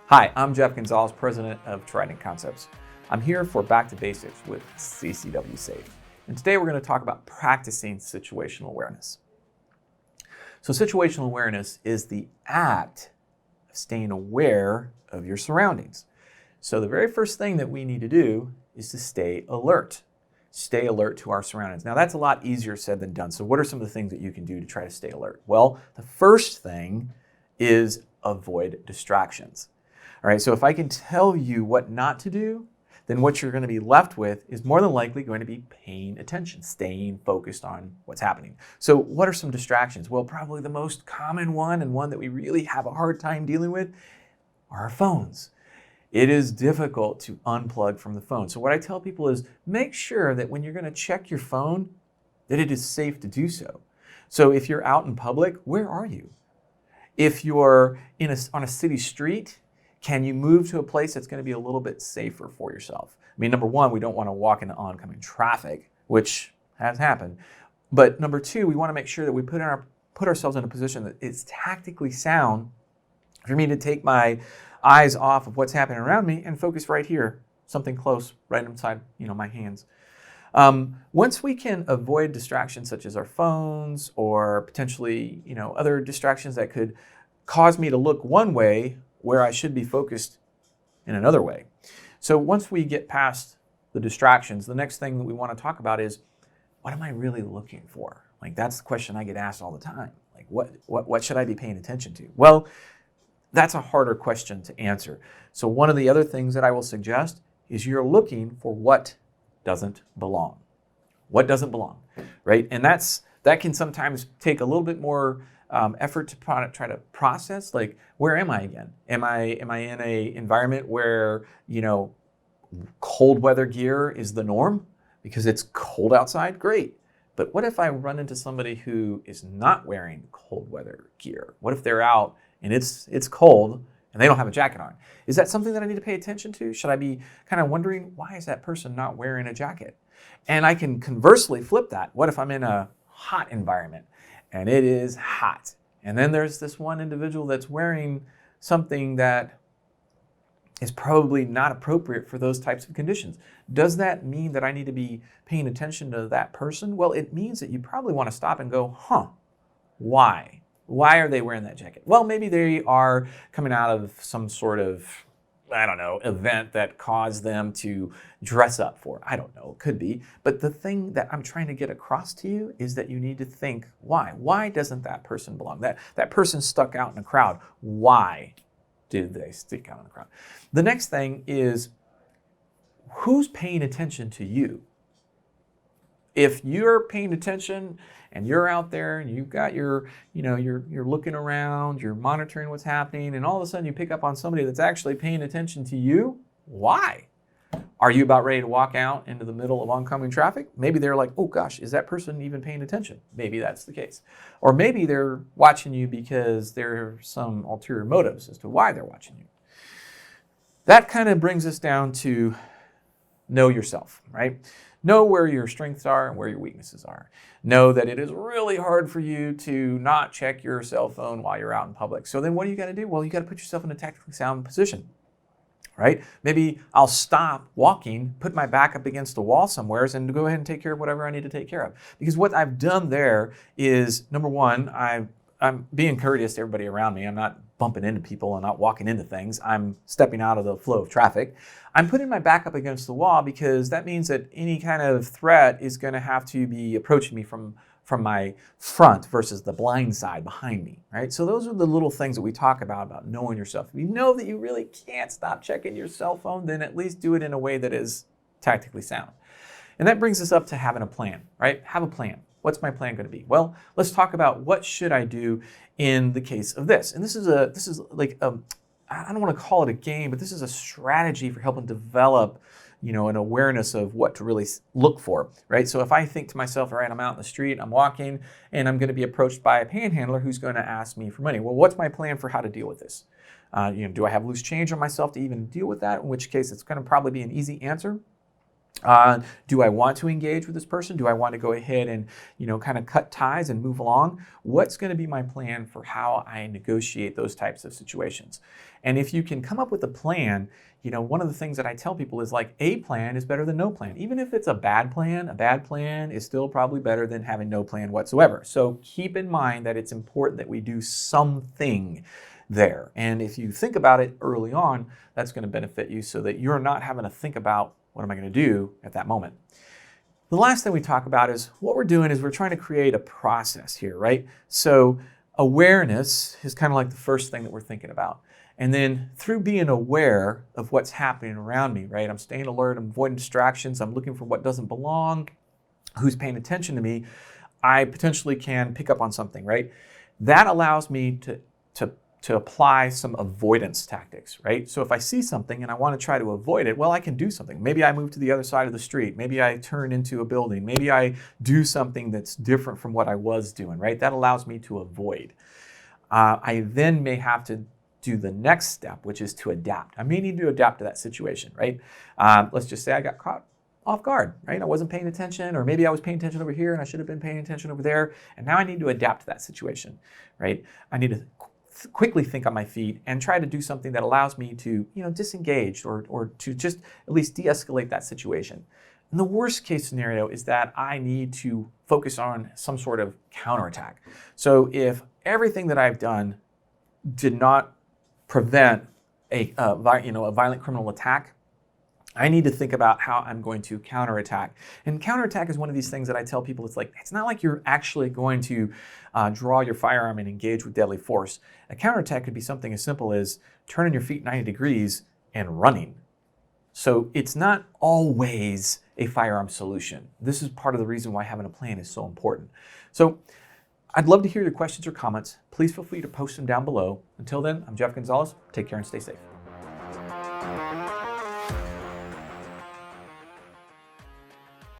Hi, I'm Jeff Gonzales, president of Trident Concepts. I'm here for Back to Basics with CCW Safe. And today we're going to talk about practicing situational awareness. So situational awareness is the act of staying aware of your surroundings. So the very first thing that we need to do is to stay alert. Stay alert to our surroundings. Now that's a lot easier said than done. So what are some of the things that you can do to try to stay alert? Well, the first thing is avoid distractions. All right, so if I can tell you what not to do, then what you're going to be left with is more than likely going to be paying attention, staying focused on what's happening. So what are some distractions? Well, probably the most common one and one that we really have a hard time dealing with are our phones. It is difficult to unplug from the phone. So what I tell people is make sure that when you're going to check your phone, that it is safe to do so. So if you're out in public, where are you? If you're on a city street, can you move to a place that's going to be a little bit safer for yourself? I mean, number one, we don't want to walk into oncoming traffic, which has happened. But number two, we want to make sure that we put ourselves in a position that is tactically sound for me to take my eyes off of what's happening around me and focus right here, something close, right inside, my hands. Once we can avoid distractions such as our phones or potentially, other distractions that could cause me to look one way where I should be focused in another way. So once we get past the distractions, the next thing that we want to talk about is, what am I really looking for? Like, that's the question I get asked all the time. Like, what should I be paying attention to? Well, that's a harder question to answer. So one of the other things that I will suggest is you're looking for what doesn't belong. What doesn't belong, right? And that can sometimes take a little bit more effort to try to process, like, where am I again? Am I in a environment where, cold weather gear is the norm because it's cold outside? Great. But what if I run into somebody who is not wearing cold weather gear? What if they're out and it's cold and they don't have a jacket on? Is that something that I need to pay attention to? Should I be kind of wondering, why is that person not wearing a jacket? And I can conversely flip that. What if I'm in a hot environment and it is hot, and then there's this one individual that's wearing something that is probably not appropriate for those types of conditions? Does that mean that I need to be paying attention to that person? Well, it means that you probably want to stop and go, why? Why are they wearing that jacket? Well, maybe they are coming out of some sort of, event that caused them to dress up for. I don't know, it could be. But the thing that I'm trying to get across to you is that you need to think, why? Why doesn't that person belong? That person stuck out in a crowd. Why did they stick out in a crowd? The next thing is, who's paying attention to you? If you're paying attention and you're out there and you've got you're looking around, you're monitoring what's happening, and all of a sudden you pick up on somebody that's actually paying attention to you, why? Are you about ready to walk out into the middle of oncoming traffic? Maybe they're like, oh gosh, is that person even paying attention? Maybe that's the case. Or maybe they're watching you because there are some ulterior motives as to why they're watching you. That kind of brings us down to know yourself, right? Know where your strengths are and where your weaknesses are. Know that it is really hard for you to not check your cell phone while you're out in public. So then what do you got to do? Well, you got to put yourself in a tactically sound position, right? Maybe I'll stop walking, put my back up against a wall somewhere, and go ahead and take care of whatever I need to take care of. Because what I've done there is, number one, I'm being courteous to everybody around me. I'm not bumping into people and not walking into things. I'm stepping out of the flow of traffic. I'm putting my back up against the wall because that means that any kind of threat is going to have to be approaching me from my front versus the blind side behind me, right? So those are the little things that we talk about knowing yourself. If you know that you really can't stop checking your cell phone, then at least do it in a way that is tactically sound. And that brings us up to having a plan, right? Have a plan. What's my plan going to be? Well, let's talk about what should I do in the case of this. And this is like I don't want to call it a game, but this is a strategy for helping develop, an awareness of what to really look for, right? So if I think to myself, all right, I'm out in the street, I'm walking, and I'm going to be approached by a panhandler who's going to ask me for money. Well, what's my plan for how to deal with this? Do I have loose change on myself to even deal with that? In which case, it's going to probably be an easy answer. Do I want to engage with this person? Do I want to go ahead and, kind of cut ties and move along? What's going to be my plan for how I negotiate those types of situations? And if you can come up with a plan, one of the things that I tell people is like a plan is better than no plan. Even if it's a bad plan is still probably better than having no plan whatsoever. So keep in mind that it's important that we do something there. And if you think about it early on, that's going to benefit you so that you're not having to think about what am I going to do at that moment. The last thing we talk about is what we're doing is we're trying to create a process here, right? So awareness is kind of like the first thing that we're thinking about. And then through being aware of what's happening around me, right? I'm staying alert, I'm avoiding distractions, I'm looking for what doesn't belong, who's paying attention to me, I potentially can pick up on something, right? That allows me to apply some avoidance tactics, right? So if I see something and I want to try to avoid it, well, I can do something. Maybe I move to the other side of the street. Maybe I turn into a building. Maybe I do something that's different from what I was doing, right? That allows me to avoid. I then may have to do the next step, which is to adapt. I may need to adapt to that situation, right? Let's just say I got caught off guard, right? I wasn't paying attention, or maybe I was paying attention over here and I should have been paying attention over there. And now I need to adapt to that situation, right? I need to quickly think on my feet and try to do something that allows me to, disengage or to just at least de-escalate that situation. And the worst case scenario is that I need to focus on some sort of counterattack. So if everything that I've done did not prevent a violent criminal attack, I need to think about how I'm going to counterattack. And counterattack is one of these things that I tell people, it's not like you're actually going to draw your firearm and engage with deadly force. A counterattack could be something as simple as turning your feet 90 degrees and running. So it's not always a firearm solution. This is part of the reason why having a plan is so important. So I'd love to hear your questions or comments. Please feel free to post them down below. Until then, I'm Jeff Gonzales. Take care and stay safe.